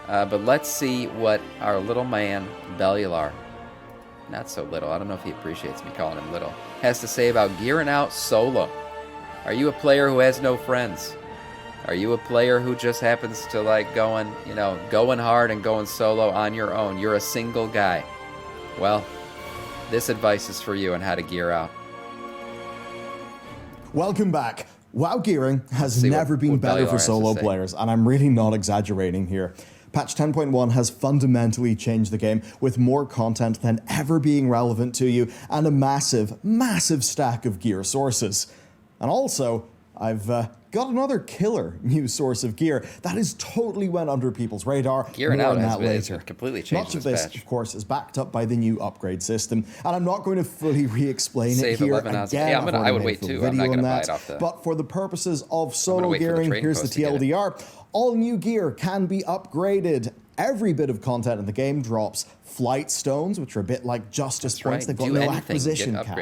But let's see what our little man, Bellular, not so little, I don't know if he appreciates me calling him little, has to say about gearing out solo. Are you a player who has no friends? Are you a player who just happens to like going hard and going solo on your own? You're a single guy. Well, this advice is for you on how to gear out. Welcome back. WoW gearing has never been better for solo players, and I'm really not exaggerating here. Patch 10.1 has fundamentally changed the game, with more content than ever being relevant to you, and a massive, massive stack of gear sources. And also, I've got another killer new source of gear that has totally went under people's radar. Gearing out has completely changed. Much of this, of course, is backed up by the new upgrade system, and I'm not going to fully re-explain it here again. Yeah, I would wait too. I'm not going to buy it off the... But for the purposes of solo gearing, here's the TLDR. All new gear can be upgraded. Every bit of content in the game drops flight stones, which are a bit like justice points. They've got no acquisition cap.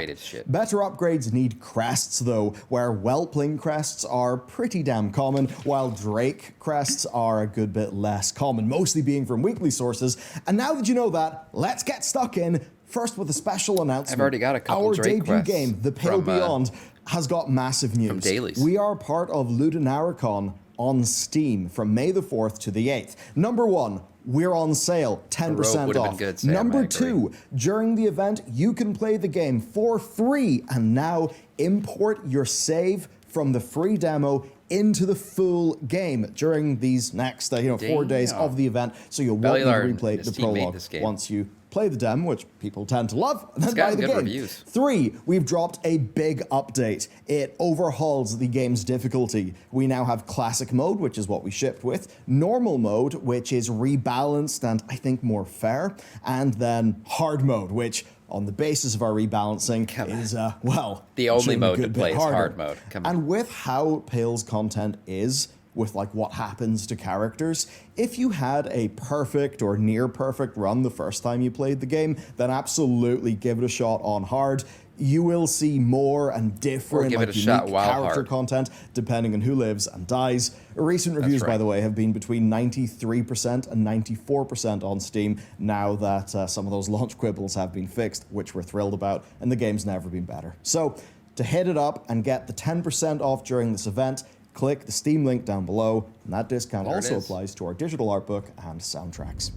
Better upgrades need crests, though, where whelpling crests are pretty damn common, while drake crests are a good bit less common, mostly being from weekly sources. And now that you know that, let's get stuck in. First with a special announcement. I've already got a couple Drake debut game, The Pale Beyond, has got massive news. From dailies. We are part of Ludinaricon on Steam from May the 4th to the 8th. Number 1, we're on sale, 10% off. Good, Sam, Number 2, during the event, you can play the game for free, and now import your save from the free demo into the full game during these next 4 days of the event, so you won't need to replay the prologue once you play the demo, which people tend to love, and then buy the game. Reviews. 3, we've dropped a big update. It overhauls the game's difficulty. We now have classic mode, which is what we shipped with, normal mode, which is rebalanced and I think more fair, and then hard mode, which on the basis of our rebalancing is, the only mode to play is hard mode. And with how Pale's content is, with like what happens to characters, if you had a perfect or near perfect run the first time you played the game, then absolutely give it a shot on hard. You will see more and different unique character content depending on who lives and dies. Recent reviews, by the way, have been between 93% and 94% on Steam now that some of those launch quibbles have been fixed, which we're thrilled about, and the game's never been better. So to hit it up and get the 10% off during this event, click the Steam link down below, and that discount also applies to our digital art book and soundtracks.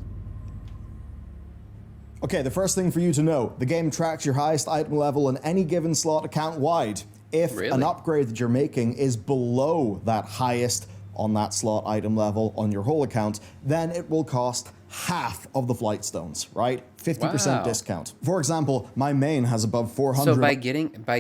Okay, the first thing for you to know, the game tracks your highest item level in any given slot account-wide. If an upgrade that you're making is below that highest on that slot item level on your whole account, then it will cost half of the flight stones, right? 50% discount. For example, my main has above 400... So by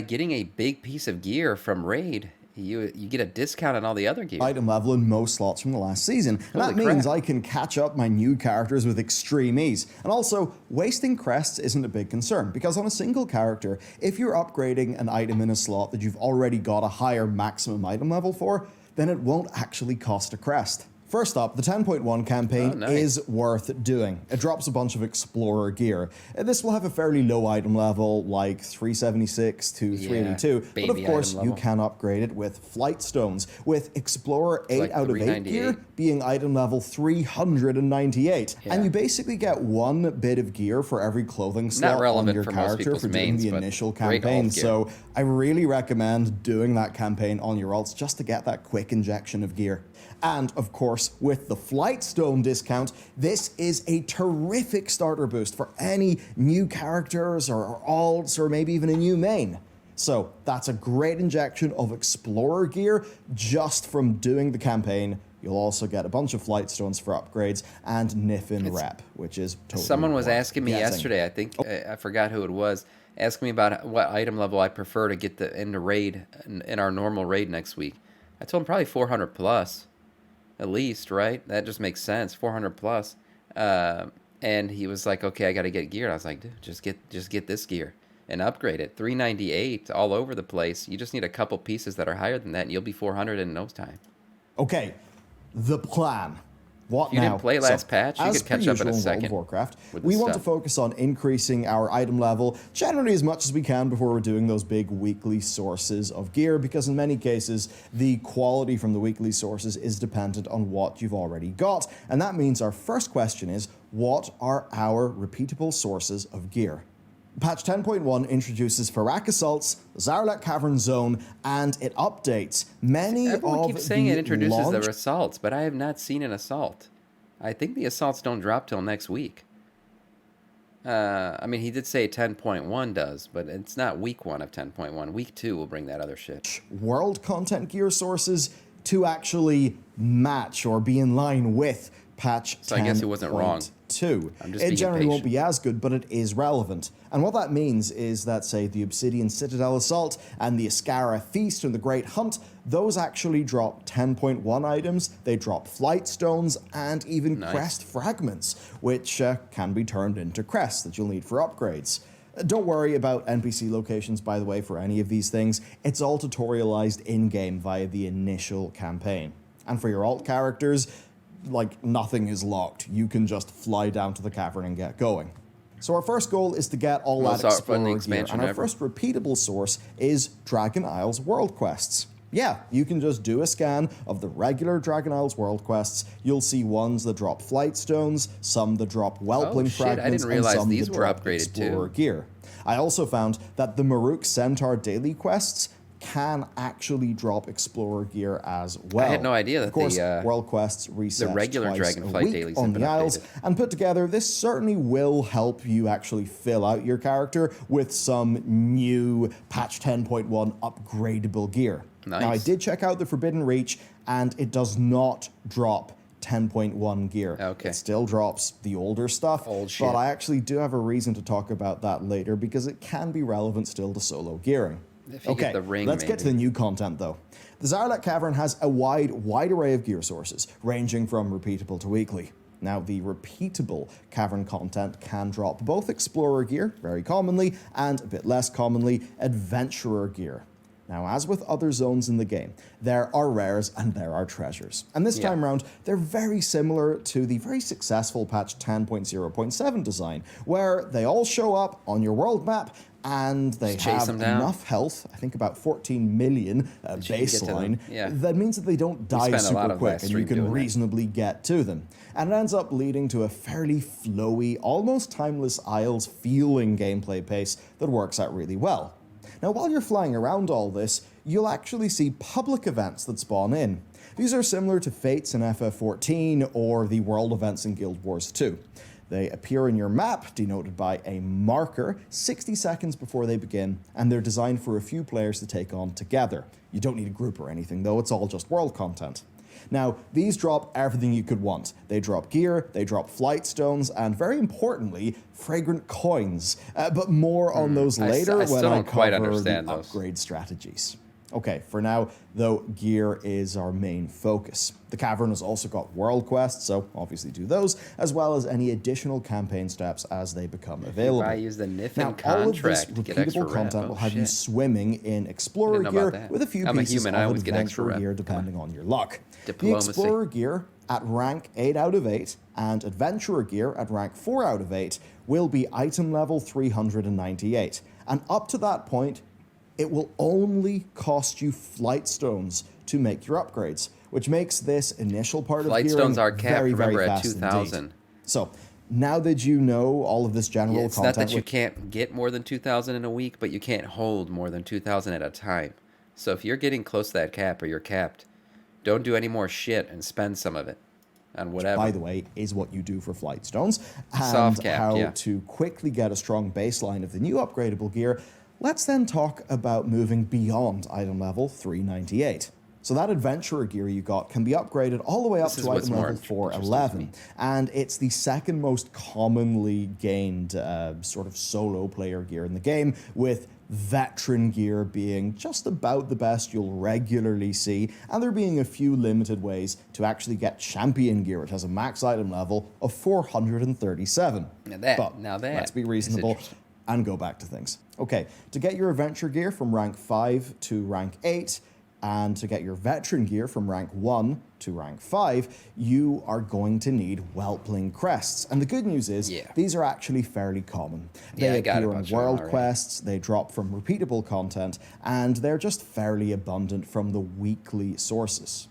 getting a big piece of gear from Raid, you get a discount on all the other gear. Item level in most slots from the last season. And that means I can catch up my new characters with extreme ease. And also, wasting crests isn't a big concern, because on a single character, if you're upgrading an item in a slot that you've already got a higher maximum item level for, then it won't actually cost a crest. First up, the 10.1 campaign is worth doing. It drops a bunch of Explorer gear. This will have a fairly low item level, like 376 to 382, but of course you can upgrade it with Flight Stones, with Explorer 8 out of 8 gear being item level 398. And you basically get one bit of gear for every clothing slot on your character for doing the initial campaign, so I really recommend doing that campaign on your alts just to get that quick injection of gear. And, of course, with the Flight Stone discount, this is a terrific starter boost for any new characters or alts or maybe even a new main. So that's a great injection of Explorer gear just from doing the campaign. You'll also get a bunch of Flight Stones for upgrades and Niffin rep, which is totally Someone was asking me yesterday, I think, I forgot who it was, asking me about what item level I prefer to get in the raid, in our normal raid next week. I told him probably 400 plus. At least, right? That just makes sense. 400 plus. And he was like, okay, I got to get gear. And I was like, dude, just get this gear and upgrade it. 398 all over the place. You just need a couple pieces that are higher than that, and you'll be 400 in no time. Okay, the plan. What If you now? didn't play last patch, you as could catch per up in a usual in World second of Warcraft, with we this want to stuff. focus on increasing our item level generally as much as we can before we're doing those big weekly sources of gear, because in many cases, the quality from the weekly sources is dependent on what you've already got. And that means our first question is, what are our repeatable sources of gear? Patch 10.1 introduces Farak Assaults, Zarlek Cavern Zone, and it updates many Everyone of keeps saying the it introduces launch... the assaults, but I have not seen an assault. I think the assaults don't drop till next week. I mean, he did say 10.1 does, but it's not week 1 of 10.1. Week 2 will bring that other shit. World content gear sources to actually match or be in line with patch 10.2. So I guess he wasn't wrong. I'm just It being generally won't impatient. be as good, but it is relevant. And what that means is that, say, the Obsidian Citadel Assault and the Ascara Feast and the Great Hunt, those actually drop 10.1 items. They drop Flight Stones and even Crest Fragments, which can be turned into crests that you'll need for upgrades. Don't worry about NPC locations, by the way, for any of these things. It's all tutorialized in-game via the initial campaign. And for your alt characters, like, nothing is locked. You can just fly down to the cavern and get going. So our first goal is to get all that Explorer gear, and our first repeatable source is Dragon Isles World Quests. Yeah, you can just do a scan of the regular Dragon Isles World Quests. You'll see ones that drop Flight Stones, some that drop Whelpling Fragments, and some that drop Explorer gear. I also found that the Maruk Centaur daily quests can actually drop Explorer gear as well. I had no idea that of course, World Quests reset the regular twice Dragonflight a week dailies on have the been Isles, updated. and put together, this certainly will help you actually fill out your character with some new patch 10.1 upgradable gear. Nice. Now, I did check out the Forbidden Reach, and it does not drop 10.1 gear. Okay. It still drops the older stuff, Old shit. but I actually do have a reason to talk about that later because it can be relevant still to solo gearing. If you get the ring, let's get to the new content though. The Zarlek Cavern has a wide array of gear sources, ranging from repeatable to weekly. Now, the repeatable cavern content can drop both Explorer gear, very commonly, and a bit less commonly, Adventurer gear. Now, as with other zones in the game, there are rares and there are treasures. And this time around, they're very similar to the very successful patch 10.0.7 design, where they all show up on your world map and they have enough health, I think about 14 million baseline, that means that they don't die super quick and you can reasonably get to them. And it ends up leading to a fairly flowy, almost timeless Isles feeling gameplay pace that works out really well. Now, while you're flying around all this, you'll actually see public events that spawn in. These are similar to Fates in FF14 or the world events in Guild Wars 2. They appear in your map, denoted by a marker, 60 seconds before they begin, and they're designed for a few players to take on together. You don't need a group or anything, though, it's all just world content. Now, these drop everything you could want. They drop gear, they drop Flight Stones, and very importantly, fragrant coins. But more on those later when I cover the upgrade strategies. Okay, for now, though, gear is our main focus. The cavern has also got world quests, so obviously do those, as well as any additional campaign steps as they become available. I use the Niffin now, all of this repeatable content will have you swimming in Explorer gear with a few pieces of Adventurer gear depending on your luck. The Explorer gear at rank 8 out of 8 and Adventurer gear at rank 4 out of 8 will be item level 398. And up to that point, it will only cost you Flight Stones to make your upgrades, which makes this initial part of gearing Stones are capped, very, very remember, fast at 2,000. indeed. So, now that you know all of this general it's content... not that you can't get more than 2,000 in a week, but you can't hold more than 2,000 at a time. So if you're getting close to that cap or you're capped, don't do any more shit and spend some of it on whatever. By the way, is what you do for Flight Stones. And how to quickly get a strong baseline of the new upgradable gear. Let's then talk about moving beyond item level 398. So that Adventurer gear you got can be upgraded all the way up to item level 411. And it's the second most commonly gained sort of solo player gear in the game, with Veteran gear being just about the best you'll regularly see, and there being a few limited ways to actually get Champion gear, which has a max item level of 437. Now that let's be reasonable and go back to things. Okay, to get your Adventure gear from rank 5 to rank 8, And to get your veteran gear from rank 1 to rank 5, you are going to need Whelpling crests. And the good news is, these are actually fairly common. They appear in world quests, they drop from repeatable content, and they're just fairly abundant from the weekly sources.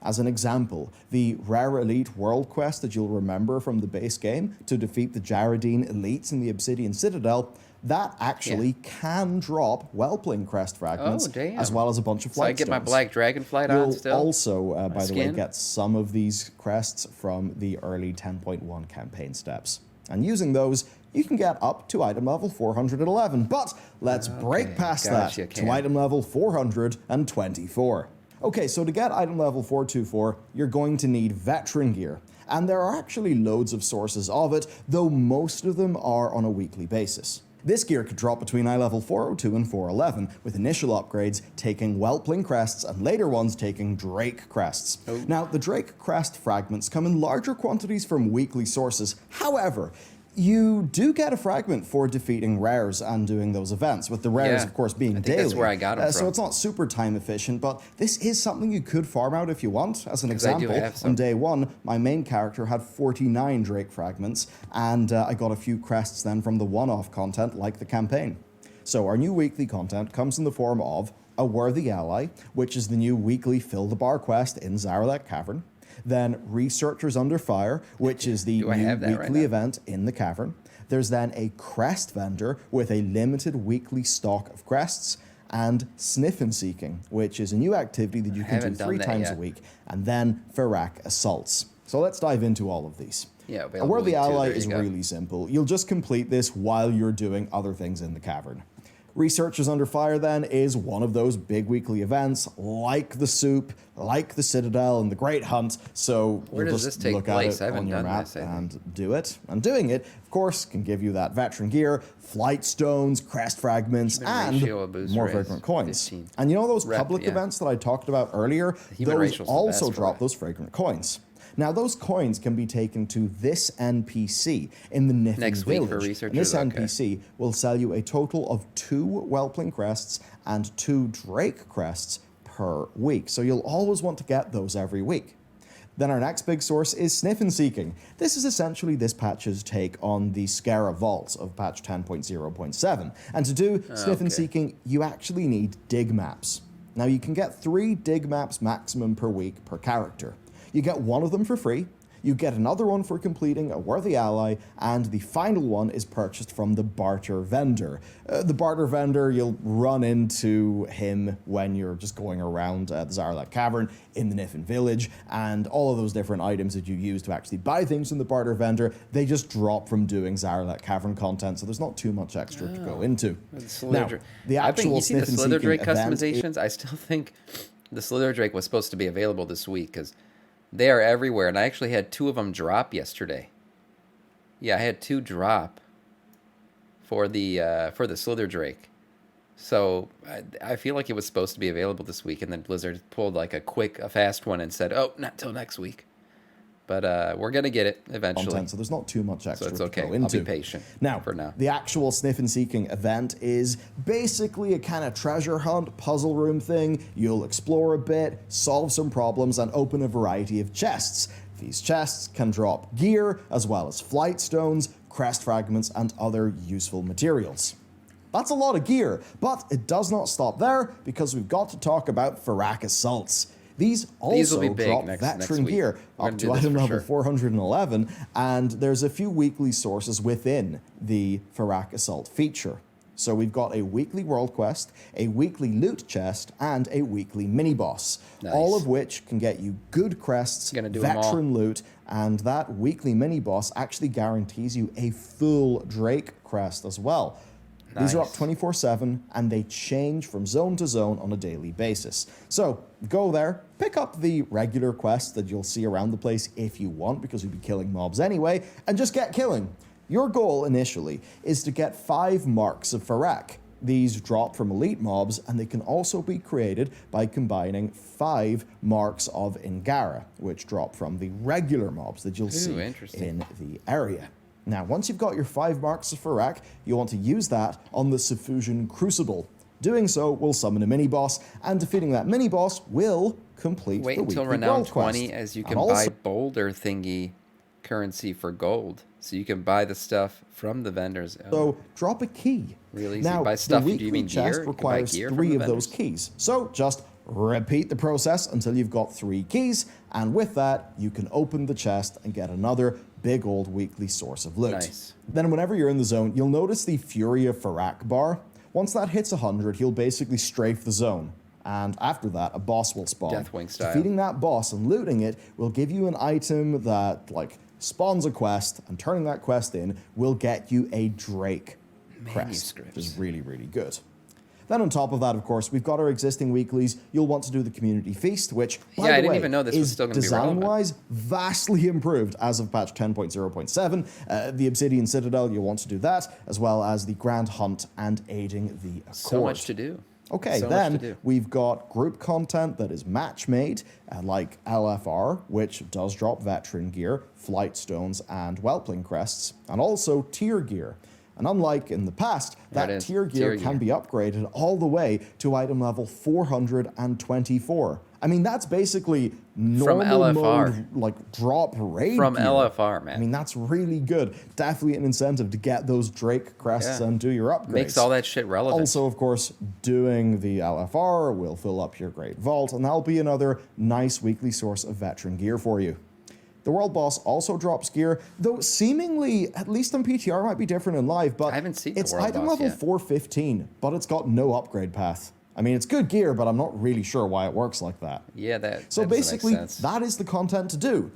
As an example, the Rare Elite World Quest that you'll remember from the base game to defeat the Jaredine Elites in the Obsidian Citadel, that actually can drop Whelpling crest fragments, as well as a bunch of flight So I get my black Dragonflight on still? You'll also, by the way, get some of these crests from the early 10.1 campaign steps. And using those, you can get up to item level 411. But let's break past that to item level 424. Okay, so to get item level 424, you're going to need veteran gear. And there are actually loads of sources of it, though most of them are on a weekly basis. This gear could drop between eye level 402 and 411, with initial upgrades taking Whelpling crests and later ones taking Drake crests. Now, the Drake crest fragments come in larger quantities from weekly sources. However, you do get a fragment for defeating rares and doing those events, with the rares, of course, being daily. That's where I got them from. So it's not super time efficient, but this is something you could farm out if you want. As an example, on day 1, my main character had 49 Drake fragments, and I got a few crests then from the one-off content, like the campaign. So our new weekly content comes in the form of a Worthy Ally, which is the new weekly Fill the Bar quest in Zaralek Cavern. Then Researchers Under Fire, which is the new weekly event in the cavern. There's then a crest vendor with a limited weekly stock of crests, and Sniff and Seeking, which is a new activity that you can do 3 times a week, and then Farak Assaults. So let's dive into all of these. A Worthy Ally is really simple. You'll just complete this while you're doing other things in the cavern. Researchers Under Fire, then, is one of those big weekly events, like the Soup, like the Citadel, and the Great Hunt, so you'll just look at it on your map and do it. And doing it, of course, can give you that veteran gear, flight stones, crest fragments, and more fragrant coins. 15. And you know those public events that I talked about earlier? Those also drop those fragrant coins. Now, those coins can be taken to this NPC in the Mythic village. And this NPC will sell you a total of 2 Whelpling crests and 2 Drake crests per week. So you'll always want to get those every week. Then our next big source is Sniff and Seeking. This is essentially this patch's take on the Scara Vaults of patch 10.0.7. And to do Sniff and Seeking, you actually need dig maps. Now, you can get 3 dig maps maximum per week per character. You get one of them for free, you get another one for completing a Worthy Ally, and the final one is purchased from the Barter Vendor. The Barter Vendor, you'll run into him when you're just going around the Zaralek Cavern in the Niffin Village, and all of those different items that you use to actually buy things from the Barter Vendor, they just drop from doing Zaralek Cavern content, so there's not too much extra to go into. Now, the actual Sniff and Seeking Drake customizations, I still think the Slither Drake was supposed to be available this week, because they are everywhere, and I actually had 2 of them drop yesterday. Yeah, I had 2 drop for the Slither Drake. So I feel like it was supposed to be available this week, and then Blizzard pulled like a fast one and said, "Oh, not till next week." But we're gonna get it eventually. So there's not too much extra to go into. I'll be patient. For now, the actual Sniff and Seeking event is basically a kind of treasure hunt, puzzle room thing. You'll explore a bit, solve some problems, and open a variety of chests. These chests can drop gear, as well as flight stones, crest fragments, and other useful materials. That's a lot of gear, but it does not stop there, because we've got to talk about Farak Assaults. These also drop veteran gear up to item level 411, and there's a few weekly sources within the Farak Assault feature. So we've got a weekly world quest, a weekly loot chest, and a weekly mini-boss, all of which can get you good crests, veteran loot, and that weekly mini-boss actually guarantees you a full Drake crest as well. These are up 24/7, and they change from zone to zone on a daily basis. So go there, pick up the regular quests that you'll see around the place if you want, because you'll be killing mobs anyway, and just get killing. Your goal initially is to get 5 marks of Farak. These drop from elite mobs, and they can also be created by combining 5 marks of Ingara, which drop from the regular mobs that you'll see in the area. Now, once you've got your 5 marks of Farak, you want to use that on the Suffusion Crucible. Doing so will summon a mini-boss, and defeating that mini-boss will complete Wait the until weekly Renown world 20 quest. as you And can also- buy boulder thingy currency for gold. So you can buy the stuff from the vendors. So drop a key. Really easy. Now, Buy stuff, the do you weekly mean chest gear? You can buy requires gear from 3 the of those vendors? keys. So just repeat the process until you've got 3 keys, and with that, you can open the chest and get another big old weekly source of loot. Nice. Then whenever you're in the zone, you'll notice the Fury of Farak bar. Once that hits 100, he'll basically strafe the zone. And after that, a boss will spawn. Deathwing style. Defeating that boss and looting it will give you an item that, like, spawns a quest, and turning that quest in will get you a Drake crest, which is really, really good. Then on top of that, of course, we've got our existing weeklies. You'll want to do the Community Feast, which, by the I didn't way, even know this was is still gonna be relevant. design-wise vastly improved as of patch 10.0.7. The Obsidian Citadel, you'll want to do that, as well as the Grand Hunt and aiding the Accord. So much to do. Okay, So much to then do. we've got group content that is match-made, like LFR, which does drop veteran gear, flight stones, and whelpling crests, and also tier gear. And unlike in the past, There that it is, tier gear can be upgraded all the way to item level 424. I mean, that's basically normal LFR. mode, like, drop raid From gear. LFR, man. I mean, that's really good. Definitely an incentive to get those Drake crests Yeah. and do your upgrades. Makes all that shit relevant. Also, of course, doing the LFR will fill up your Great Vault, and that'll be another nice weekly source of veteran gear for you. The World Boss also drops gear, though seemingly, at least on PTR, might be different in live, but I haven't seen the it's World item Boss level yet. 415, but it's got no upgrade path. I mean, it's good gear, but I'm not really sure why it works like that. Yeah, that So that doesn't make basically, sense. that is the content to do.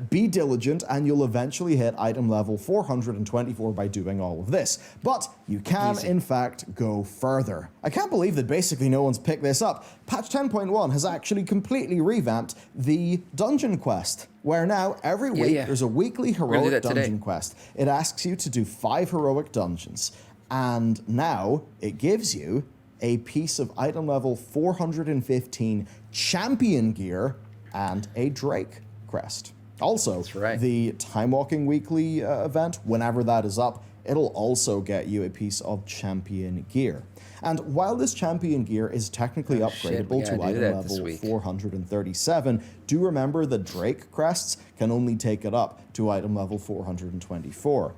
Be diligent, and you'll eventually hit item level 424 by doing all of this. But you can, Easy. in fact, go further. I can't believe that basically no one's picked this up. Patch 10.1 has actually completely revamped the dungeon quest, where now every week yeah. there's a weekly gonna do heroic that today. dungeon quest. It asks you to do 5 heroic dungeons, and now it gives you a piece of item level 415 champion gear and a Drake crest. Also, That's right. the Time Walking Weekly event, whenever that is up, it'll also get you a piece of champion gear. And while this champion gear is technically shit, we upgradable to gotta do item that this level week. 437, do remember that Drake crests can only take it up to item level 424.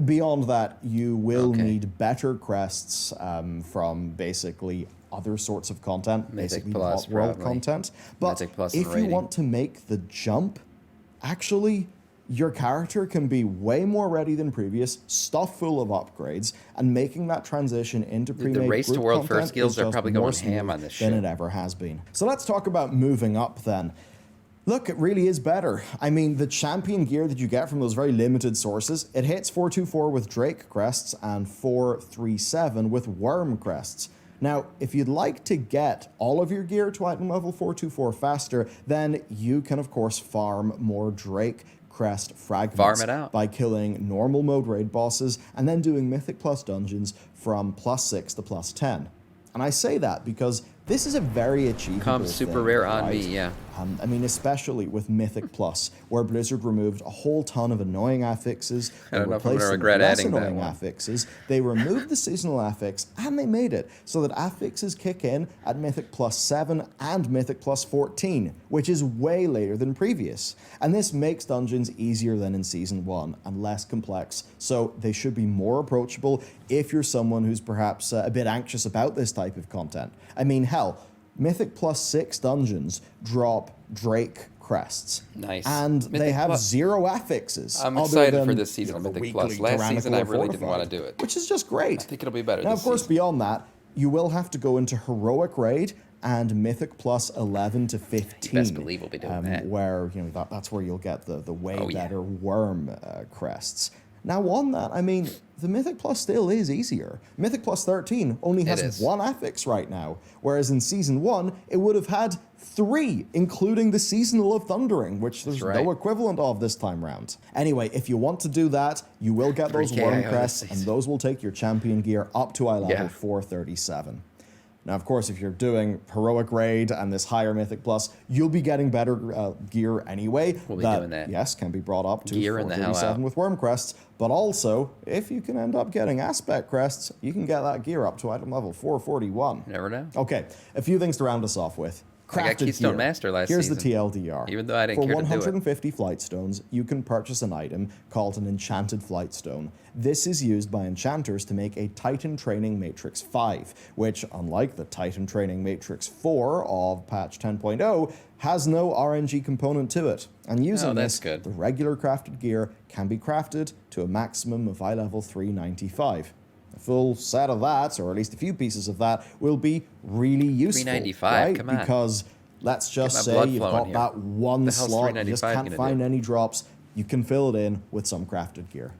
Beyond that, you will Okay. need better crests from basically other sorts of content, Mythic basically Plus, hot world probably. content. But Mythic Plus and if you rating. want to make the jump, actually, your character can be way more ready than previous, stuffed full of upgrades, and making that transition into the pre-made race to group world content first guilds is are just probably more going ham smooth on this than shit. it ever has been. So let's talk about moving up then. Look, it really is better. I mean, the champion gear that you get from those very limited sources, it hits 424 with Drake crests and 437 with Worm crests. Now, if you'd like to get all of your gear to item level 424 faster, then you can, of course, farm more Drake crest fragments Farm it out. by killing normal mode raid bosses and then doing Mythic Plus dungeons from +6 to +10. And I say that because this is a very achievable Comes super thing, rare on right? me, yeah. I mean, especially with Mythic Plus, where Blizzard removed a whole ton of annoying affixes I don't and know if I'm replaced gonna them with regret less adding that annoying one. affixes. They removed the seasonal affix, and they made it so that affixes kick in at Mythic Plus 7 and Mythic Plus 14, which is way later than previous. And this makes dungeons easier than in Season 1 and less complex, so they should be more approachable if you're someone who's perhaps a bit anxious about this type of content. I mean, hell, Mythic Plus 6 dungeons drop Drake crests. Nice. And they Mythic have Plus- 0 affixes. I'm other excited for than, this season of the Mythic weekly Plus. Last season, I Tyrannical really didn't want to Fortified, do it. which is just great. I think it'll be better Now, this of course, season. beyond that, you will have to go into Heroic Raid and Mythic Plus 11 to 15. Best believe we'll be doing that. Where, that's where you'll get the way Oh, yeah. better worm crests. Now, on that, I mean, the Mythic Plus still is easier. Mythic Plus 13 only has is. 1 affix right now, whereas in Season 1, it would have had 3, including the Seasonal of Thundering, which there's right. no equivalent of this time round. Anyway, if you want to do that, you will get those 3K worm this crests, and season. those will take your champion gear up to eye level Yeah. 437. Now, of course, if you're doing Heroic Raid and this higher Mythic Plus, you'll be getting better gear anyway. We'll be doing that. Yes, can be brought up to Gear in the hell 437 out. with Worm Crests, but also, if you can end up getting Aspect Crests, you can get that gear up to item level 441. Never know. Okay, a few things to round us off with. I got Crafted Keystone gear. Master last Here's season. the TLDR. Even though I didn't For care to do it. 150 flight stones, you can purchase an item called an Enchanted Flight Stone. This is used by enchanters to make a Titan Training Matrix 5, which, unlike the Titan Training Matrix 4 of patch 10.0, has no RNG component to it. And using that's this, good. the regular crafted gear can be crafted to a maximum of eye level 395. A full set of that, or at least a few pieces of that, will be really useful. 395, right? come on. Because let's just my say blood you've flowing got here. that one The hell's slot, you just 395 can't gonna find do? any drops, you can fill it in with some crafted gear.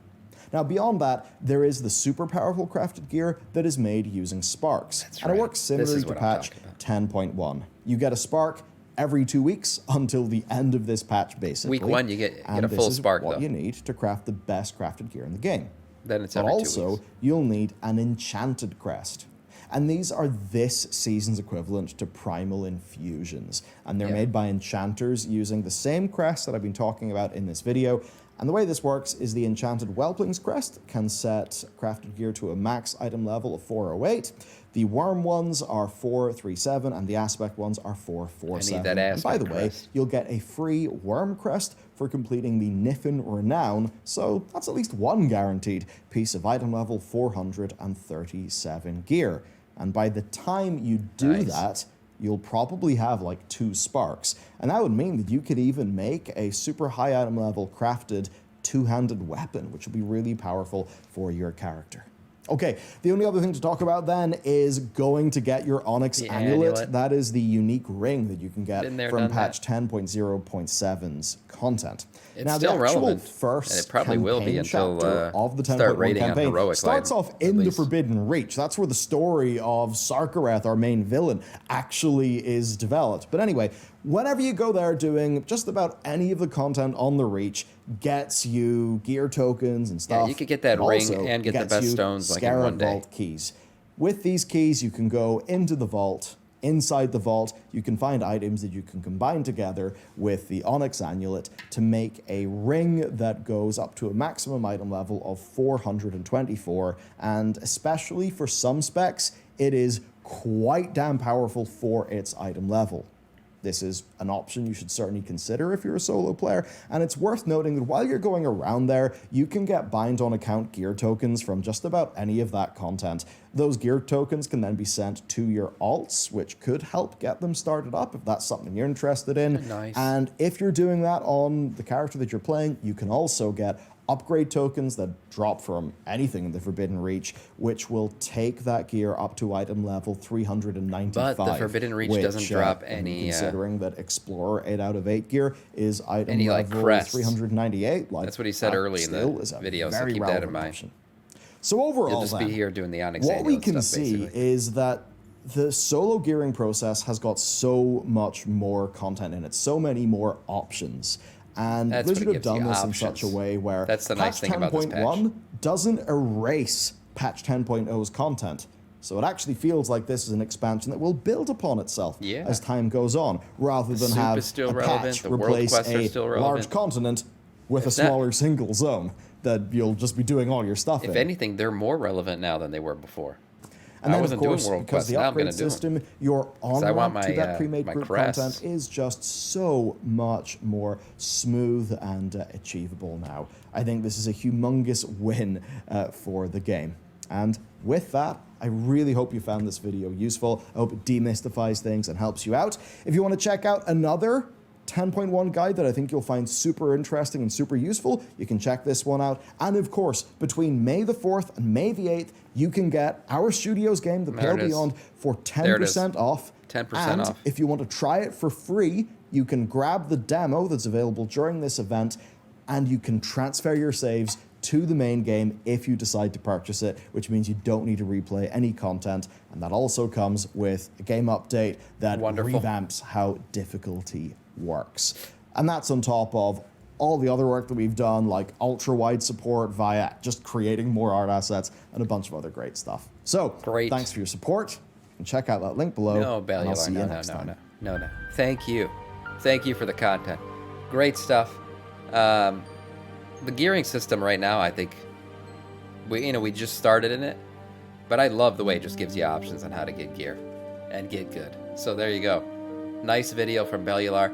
Now, beyond that, there is the super powerful crafted gear that is made using sparks. That's and it right. works This similarly is to what I'm patch talking 10.1. You get a spark every 2 weeks until the end of this patch, basically. Week 1, you get and a full this is spark, what though. you need to craft the best crafted gear in the game. Then it's But every 2 also, weeks. you'll need an enchanted crest. And these are this season's equivalent to primal infusions. And they're Yeah. made by enchanters using the same crest that I've been talking about in this video. And the way this works is the enchanted Whelpling's crest can set crafted gear to a max item level of 408. The worm ones are 437 and the aspect ones are 447. I need that And by the aspect way, crest. you'll get a free worm crest for completing the Niffin Renown, so that's at least one guaranteed piece of item level 437 gear. And by the time you do Nice. that, you'll probably have like 2 sparks. And that would mean that you could even make a super high item level crafted two-handed weapon, which will be really powerful for your character. Okay, the only other thing to talk about then is going to get your Onyx The amulet. amulet. That is the unique ring that you can get Been there, from done patch that. 10.0.7's content. It's now, still the actual relevant, first and it probably will be campaign until, chapter of the start 10.1 raiding on campaign Heroic starts Light, off at in the least. Forbidden Reach. That's where the story of Sarkareth, our main villain, actually is developed. But anyway, whenever you go there, doing just about any of the content on the Reach gets you gear tokens and stuff. you could get that and ring also and get the gets best you stones, like, in Scarab one day. Vault keys. With these keys, you can go into the vault. Inside the vault, you can find items that you can combine together with the Onyx Amulet to make a ring that goes up to a maximum item level of 424. And especially for some specs, it is quite damn powerful for its item level. This is an option you should certainly consider if you're a solo player, and it's worth noting that while you're going around there, you can get bind on account gear tokens from just about any of that content. Those gear tokens can then be sent to your alts, which could help get them started up if that's something you're interested in. Nice. And if you're doing that on the character that you're playing, you can also get upgrade tokens that drop from anything in the Forbidden Reach, which will take that gear up to item level 395. But the Forbidden Reach which, doesn't drop I mean, any, considering that Explorer 8 out of 8 gear is item any, like, level crests. 398. Like, That's what he said that early in still the is a video, so very keep that in relevant mind. option. So overall, You'll just then, be here doing the Onyx what we Amulet can stuff, see basically. is that the solo gearing process has got so much more content in it, so many more options. And That's what Blizzard it have gives you, done this in such a options. way where That's the nice patch thing about this patch. 10.1 doesn't erase patch 10.0's content. So it actually feels like this is an expansion that will build upon itself Yeah. as time goes on, rather than soup have is still a relevant, patch the world replace quests are a still large relevant. continent with a It's not- smaller single zone that you'll just be doing all your stuff If in. anything, they're more relevant now than they were before. And I then, wasn't of course, doing world because quests, the now I'm upgrade gonna do 'em. system, your I on-ramp want to my, that pre-made my group crests. content is just so much more smooth and achievable now. I think this is a humongous win for the game. And with that, I really hope you found this video useful. I hope it demystifies things and helps you out. If you want to check out another 10.1 guide that I think you'll find super interesting and super useful, you can check this one out. And of course, between May the 4th and May the 8th, you can get our studio's game, The There Pale it is. Beyond, for There it is. 10% off. 10% and off. if you want to try it for free, you can grab the demo that's available during this event, and you can transfer your saves to the main game if you decide to purchase it, which means you don't need to replay any content. And that also comes with a game update that Wonderful. revamps how difficulty works. And that's on top of all the other work that we've done, like ultra-wide support via just creating more art assets and a bunch of other great stuff. So, Great. thanks for your support. And check out that link below. No, And I'll Bellular. see No, you no, next no, time. no, no, no. Thank you. Thank you for the content. Great stuff. The gearing system right now, I think, we just started in it, but I love the way it just gives you options on how to get gear and get good. So there you go. Nice video from Bellular.